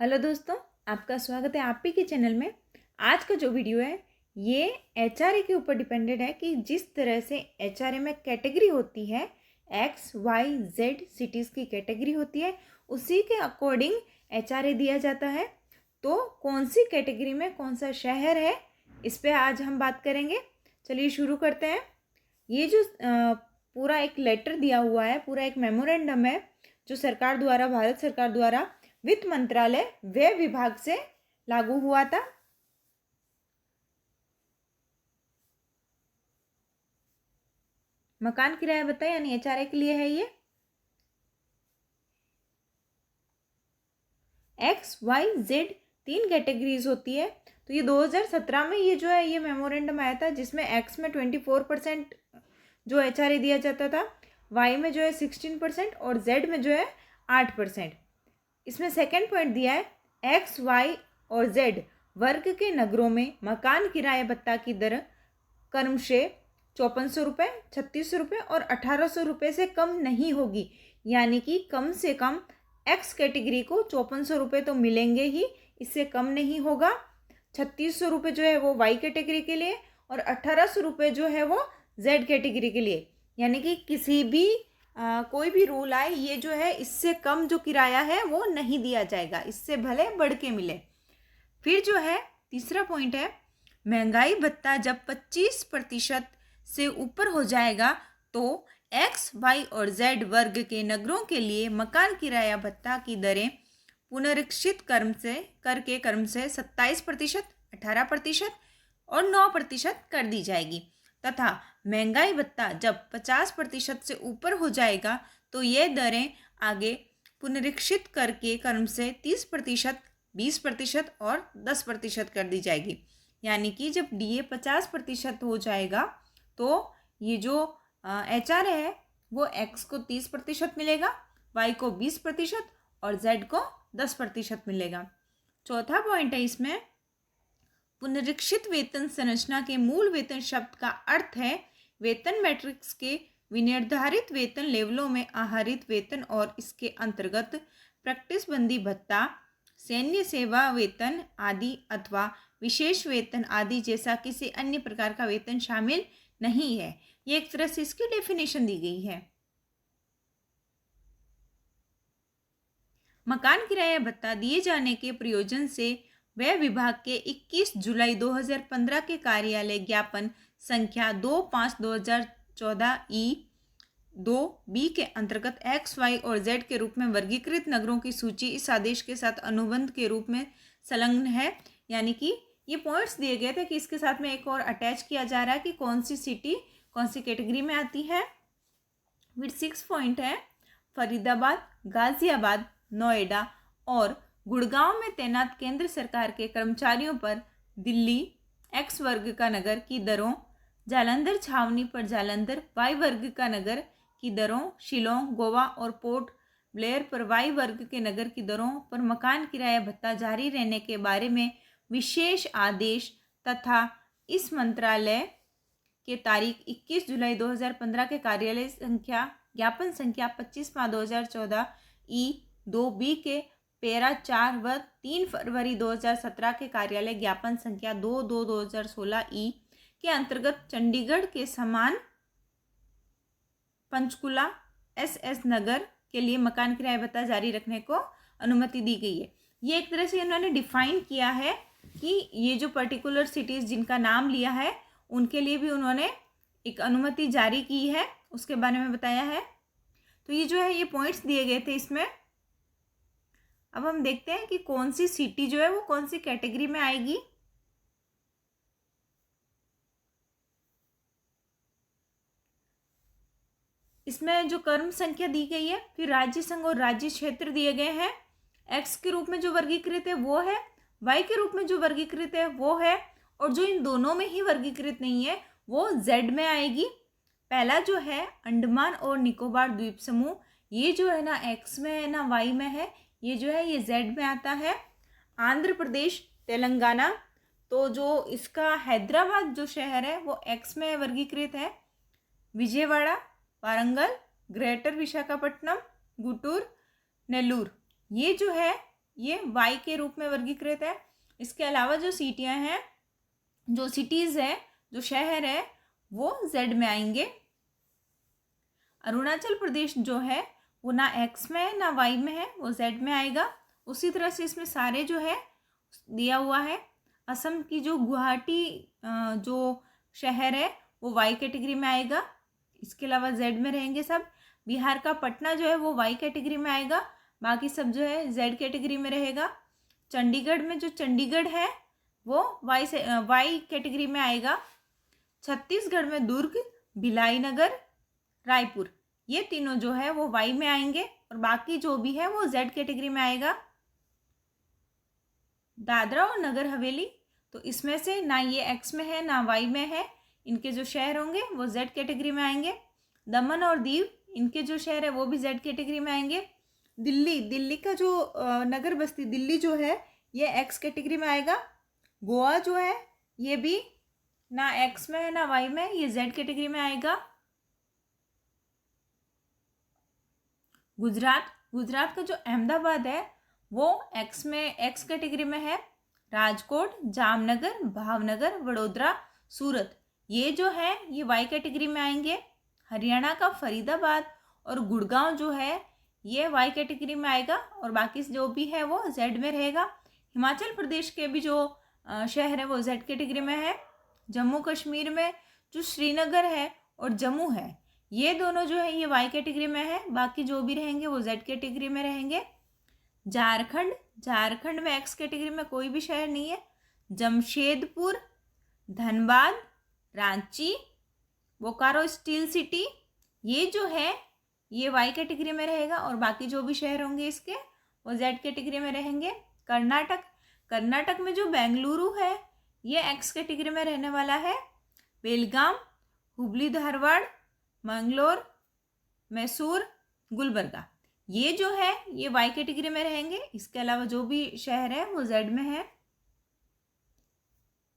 Hello दोस्तों, आपका स्वागत है आप ही के चैनल में। आज का जो वीडियो है ये एचआरए के ऊपर डिपेंडेड है कि जिस तरह से एचआरए में कैटेगरी होती है, एक्स वाई जेड सिटीज़ की कैटेगरी होती है, उसी के अकॉर्डिंग एचआरए दिया जाता है। तो कौन सी कैटेगरी में कौन सा शहर है, इस पे आज हम बात करेंगे। चलिए शुरू करते हैं। ये जो पूरा एक लेटर दिया हुआ है, पूरा एक मेमोरेंडम है जो सरकार द्वारा, भारत सरकार द्वारा वित्त मंत्रालय व्यय विभाग से लागू हुआ था। मकान किराया भत्ता यानी एचआरए के लिए है। ये एक्स वाई जेड तीन कैटेगरीज होती है। तो ये 2017 में ये जो है ये मेमोरेंडम आया था, जिसमें एक्स में 24% जो एचआरए दिया जाता था, वाई में जो है 16% और जेड में जो है 8%। इसमें सेकंड पॉइंट दिया है, एक्स वाई और जेड वर्ग के नगरों में मकान किराया भत्ता की दर क्रमशः 5400 रुपये, 3600 रुपये और 1800 रुपये से कम नहीं होगी। यानी कि कम से कम एक्स कैटेगरी को 5400 रुपये तो मिलेंगे ही, इससे कम नहीं होगा। 3600 रुपये जो है वो वाई कैटेगरी के लिए और 1800 रुपये जो है वो जेड कैटेगरी के लिए। यानी कि किसी भी कोई भी रूल आए, ये जो है इससे कम जो किराया है वो नहीं दिया जाएगा, इससे भले बढ़ के मिले। फिर जो है तीसरा पॉइंट है, महंगाई भत्ता जब 25% से ऊपर हो जाएगा तो एक्स वाई और जेड वर्ग के नगरों के लिए मकान किराया भत्ता की दरें पुनरीक्षित क्रम से 27%, 18% और 9% कर दी जाएगी तथा महंगाई भत्ता जब 50% से ऊपर हो जाएगा तो ये दरें आगे पुनरीक्षित करके क्रम से 30%, 20% और 10% कर दी जाएगी। यानी कि जब डीए 50% हो जाएगा तो ये जो एचआरए है वो एक्स को 30% मिलेगा, वाई को 20% और जेड को 10% मिलेगा। चौथा पॉइंट है इसमें, पुनरीक्षित वेतन संरचना के मूल वेतन शब्द का अर्थ है वेतन मैट्रिक्स के विनिर्धारित वेतन लेवलों में आहरित वेतन और इसके अंतर्गत प्रैक्टिसबंदी भत्ता, सैन्य सेवा वेतन आदि अथवा विशेष वेतन आदि जैसा किसी अन्य प्रकार का वेतन शामिल नहीं है। ये एक तरह से इसकी डेफिनेशन दी गई है। मकान किराया भत्ता दिए जाने के प्रयोजन से व्यय विभाग के 21 जुलाई 2015 के कार्यालय ज्ञापन संख्या 25/2014 E-2B के अंतर्गत एक्स वाई और जेड के रूप में वर्गीकृत नगरों की सूची इस आदेश के साथ अनुबंध के रूप में संलग्न है। यानी कि ये पॉइंट्स दिए गए थे कि इसके साथ में एक और अटैच किया जा रहा है कि कौन सी सिटी कौन सी कैटेगरी में आती है। फिर 6 पॉइंट है, फरीदाबाद, गाजियाबाद, नोएडा और गुड़गांव में तैनात केंद्र सरकार के कर्मचारियों पर दिल्ली एक्स वर्ग का नगर की दरों, जालंधर छावनी पर जालंधर वाई वर्ग का नगर की दरों, शिलोंग, गोवा और पोर्ट ब्लेयर पर वाई वर्ग के नगर की दरों पर मकान किराया भत्ता जारी रहने के बारे में विशेष आदेश तथा इस मंत्रालय के तारीख 21 जुलाई 2015 के कार्यालय संख्या ज्ञापन संख्या 25/2014 E-2B के पैरा 4 व 3 फरवरी 2017 के कार्यालय ज्ञापन संख्या 2/2/2016 E के अंतर्गत चंडीगढ़ के समान पंचकुला SS नगर के लिए मकान किराया भत्ता जारी रखने को अनुमति दी गई है। ये एक तरह से इन्होंने डिफाइन किया है कि ये जो पर्टिकुलर सिटीज़ जिनका नाम लिया है उनके लिए भी उन्होंने एक अनुमति जारी की है, उसके बारे में बताया है। तो ये जो है ये पॉइंट्स दिए गए थे इसमें। अब हम देखते हैं कि कौन सी सिटी जो है वो कौन सी कैटेगरी में आएगी। इसमें जो क्रम संख्या दी गई है, फिर राज्य संघ और राज्य क्षेत्र दिए गए हैं। एक्स के रूप में जो वर्गीकृत है वो है, वाई के रूप में जो वर्गीकृत है वो है, और जो इन दोनों में ही वर्गीकृत नहीं है वो जेड में आएगी। पहला जो है अंडमान और निकोबार द्वीप समूह, ये जो है ना एक्स में है ना वाई में है, ये जो है ये जेड में आता है। आंध्र प्रदेश, तेलंगाना, तो जो इसका हैदराबाद जो शहर है वो एक्स में वर्गीकृत है। विजयवाड़ा, वारंगल, ग्रेटर विशाखापट्टनम, गुंटूर, नेल्लूर, ये जो है ये वाई के रूप में वर्गीकृत है। इसके अलावा जो सिटियाँ हैं, जो सिटीज़ है, जो शहर है, वो जेड में आएंगे। अरुणाचल प्रदेश जो है वो ना एक्स में है ना वाई में है, वो जेड में आएगा। उसी तरह से इसमें सारे जो है दिया हुआ है। असम की जो गुवाहाटी जो शहर है वो वाई कैटेगरी में आएगा, इसके अलावा जेड में रहेंगे सब। बिहार का पटना जो है वो वाई कैटेगरी में आएगा, बाकी सब जो है जेड कैटेगरी में रहेगा। चंडीगढ़ में जो चंडीगढ़ है वो वाई कैटेगरी में आएगा। छत्तीसगढ़ में दुर्ग, भिलाई नगर, रायपुर, ये तीनों जो है वो वाई में आएंगे और बाकी जो भी है वो जेड कैटेगरी में आएगा। दादरा और नगर हवेली, तो इसमें से ना ये एक्स में है ना वाई में है, इनके जो शहर होंगे वो जेड कैटेगरी में आएंगे। दमन और दीव, इनके जो शहर है वो भी जेड कैटेगरी में आएंगे। दिल्ली का जो नगर बस्ती दिल्ली जो है ये एक्स कैटेगरी में आएगा। गोवा जो है ये भी ना एक्स में है ना वाई में, ये जेड कैटेगरी में आएगा। गुजरात का जो अहमदाबाद है वो एक्स कैटेगरी में है। राजकोट, जामनगर, भावनगर, वडोदरा, सूरत, ये जो है ये वाई कैटेगरी में आएंगे। हरियाणा का फरीदाबाद और गुड़गांव जो है ये वाई कैटेगरी में आएगा और बाकी जो भी है वो जेड में रहेगा। हिमाचल प्रदेश के भी जो शहर है वो जेड कैटेगरी में है। जम्मू कश्मीर में जो श्रीनगर है और जम्मू है, ये दोनों जो है ये वाई कैटेगरी में है, बाकी जो भी रहेंगे वो जेड कैटेगरी में रहेंगे। झारखंड में एक्स कैटेगरी में कोई भी शहर नहीं है। जमशेदपुर, धनबाद, रांची, बोकारो स्टील सिटी, ये जो है ये वाई कैटेगरी में रहेगा और बाकी जो भी शहर होंगे इसके वो जेड कैटेगरी में रहेंगे। कर्नाटक में जो बेंगलुरु है ये एक्स कैटेगरी में रहने वाला है। बेलगाम, हुबली धारवाड़, मंगलोर, मैसूर, गुलबर्गा, ये जो है ये वाई कैटेगरी में रहेंगे। इसके अलावा जो भी शहर है वो जेड में है।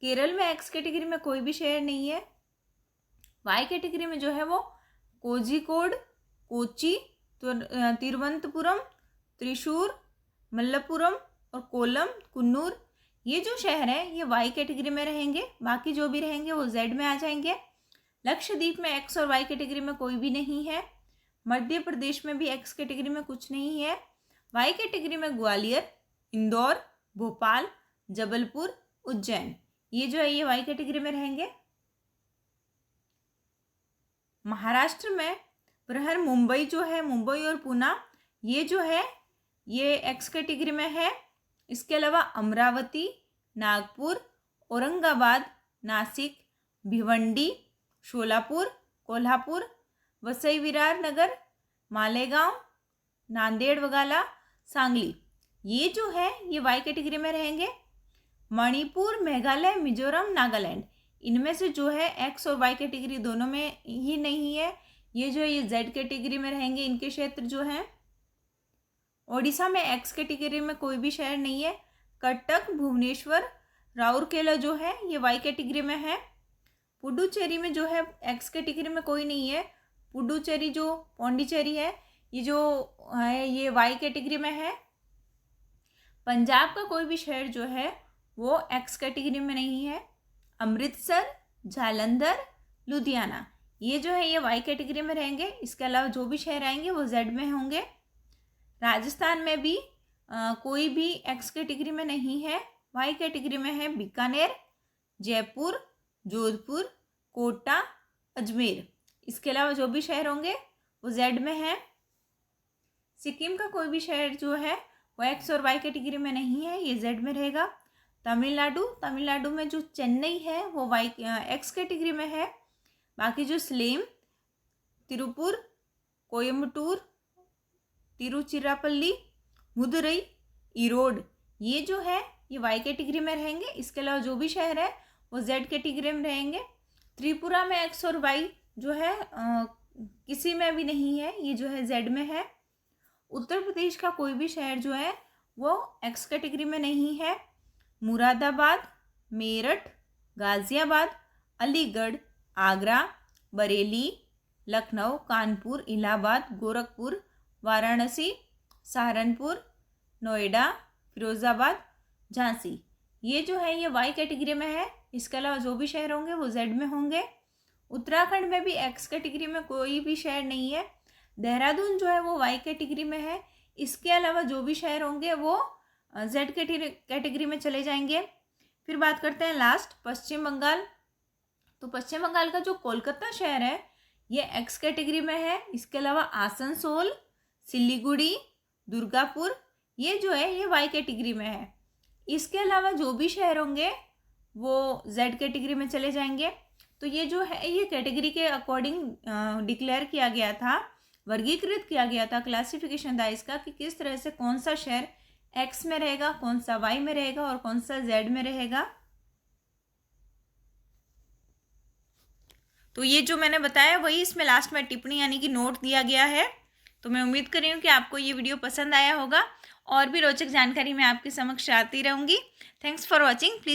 केरल में एक्स कैटेगरी में कोई भी शहर नहीं है। वाई कैटेगरी में जो है वो कोझिकोड, कोची, तिरुवनंतपुरम, त्रिशूर, मल्लपुरम और कोल्लम, कुन्नूर, ये जो शहर है ये वाई कैटेगरी में रहेंगे, बाकी जो भी रहेंगे वो जेड में आ जाएंगे। लक्षद्वीप में एक्स और वाई कैटेगरी में कोई भी नहीं है। मध्य प्रदेश में भी एक्स कैटेगरी में कुछ नहीं है। वाई कैटेगरी में ग्वालियर, इंदौर, भोपाल, जबलपुर, उज्जैन, ये जो है ये वाई कैटेगरी में रहेंगे। महाराष्ट्र में बृहर मुंबई जो है, मुंबई और पूना, ये जो है ये एक्स कैटेगरी में है। इसके अलावा अमरावती, नागपुर, औरंगाबाद, नासिक, भिवंडी, शोलापुर, कोल्हापुर, वसई विरार नगर, मालेगांव, नांदेड़ वगाला, सांगली, ये जो है ये वाई कैटेगरी में रहेंगे। मणिपुर, मेघालय, मिजोरम, नागालैंड, इनमें से जो है एक्स और वाई कैटेगरी दोनों में ही नहीं है, ये जो है ये जेड कैटेगरी में रहेंगे इनके क्षेत्र जो हैं। ओडिशा में एक्स कैटेगरी में कोई भी शहर नहीं है। कटक, भुवनेश्वर, राउरकेला जो है ये वाई कैटेगरी में है। पुडुचेरी में जो है एक्स कैटेगरी में कोई नहीं है। पुडुचेरी जो पौंडीचेरी है ये जो है ये वाई कैटेगरी में है। पंजाब का कोई भी शहर जो है वो एक्स कैटेगरी में नहीं है। अमृतसर, जालंधर, लुधियाना, ये जो है ये वाई कैटेगरी में रहेंगे। इसके अलावा जो भी शहर आएंगे वो जेड में होंगे। राजस्थान में भी कोई भी एक्स कैटेगरी में नहीं है। वाई कैटेगरी में है बीकानेर, जयपुर, जोधपुर, कोटा, अजमेर, इसके अलावा जो भी शहर होंगे वो जेड में है। सिक्किम का कोई भी शहर जो है वो एक्स और वाई कैटेगरी में नहीं है, ये जेड में रहेगा। तमिलनाडु में जो चेन्नई है वो वाई एक्स कैटेगरी में है। बाकी जो सलेम, तिरुपुर, कोयम्बटूर, तिरुचिरापल्ली, मदुरई, ईरोड, ये जो है ये वाई कैटेगरी में रहेंगे। इसके अलावा जो भी शहर है वो जेड कैटेगरी में रहेंगे। त्रिपुरा में एक्स और वाई जो है किसी में भी नहीं है, ये जो है जेड में है। उत्तर प्रदेश का कोई भी शहर जो है वो एक्स कैटेगरी में नहीं है। मुरादाबाद, मेरठ, गाज़ियाबाद, अलीगढ़, आगरा, बरेली, लखनऊ, कानपुर, इलाहाबाद, गोरखपुर, वाराणसी, सहारनपुर, नोएडा, फिरोज़ाबाद, झांसी। ये जो है ये वाई कैटेगरी में है। इसके अलावा जो भी शहर होंगे वो जेड में होंगे। उत्तराखंड में भी एक्स कैटेगरी में कोई भी शहर नहीं है। देहरादून जो है वो वाई कैटेगरी में है। इसके अलावा जो भी शहर होंगे वो जेड कैटेगरी में चले जाएंगे। फिर बात करते हैं लास्ट पश्चिम बंगाल। तो पश्चिम बंगाल का जो कोलकाता शहर है ये एक्स कैटेगरी में है। इसके अलावा आसनसोल, सिलीगुड़ी, दुर्गापुर ये जो है ये वाई कैटेगरी में है। इसके अलावा जो भी शहर होंगे वो जेड कैटेगरी में चले जाएंगे। तो ये जो है ये कैटेगरी के अकॉर्डिंग डिक्लेयर किया गया था, वर्गीकृत किया गया था, क्लासिफिकेशन था इसका कि किस तरह से कौन सा शहर एक्स में रहेगा, कौन सा वाई में रहेगा और कौन सा जेड में रहेगा। तो ये जो मैंने बताया वही इसमें लास्ट में टिप्पणी यानी कि नोट दिया गया है। तो मैं उम्मीद कर रही हूँ कि आपको ये वीडियो पसंद आया होगा। और भी रोचक जानकारी मैं आपके समक्ष आती रहूँगी। Thanks for watching. प्लीज़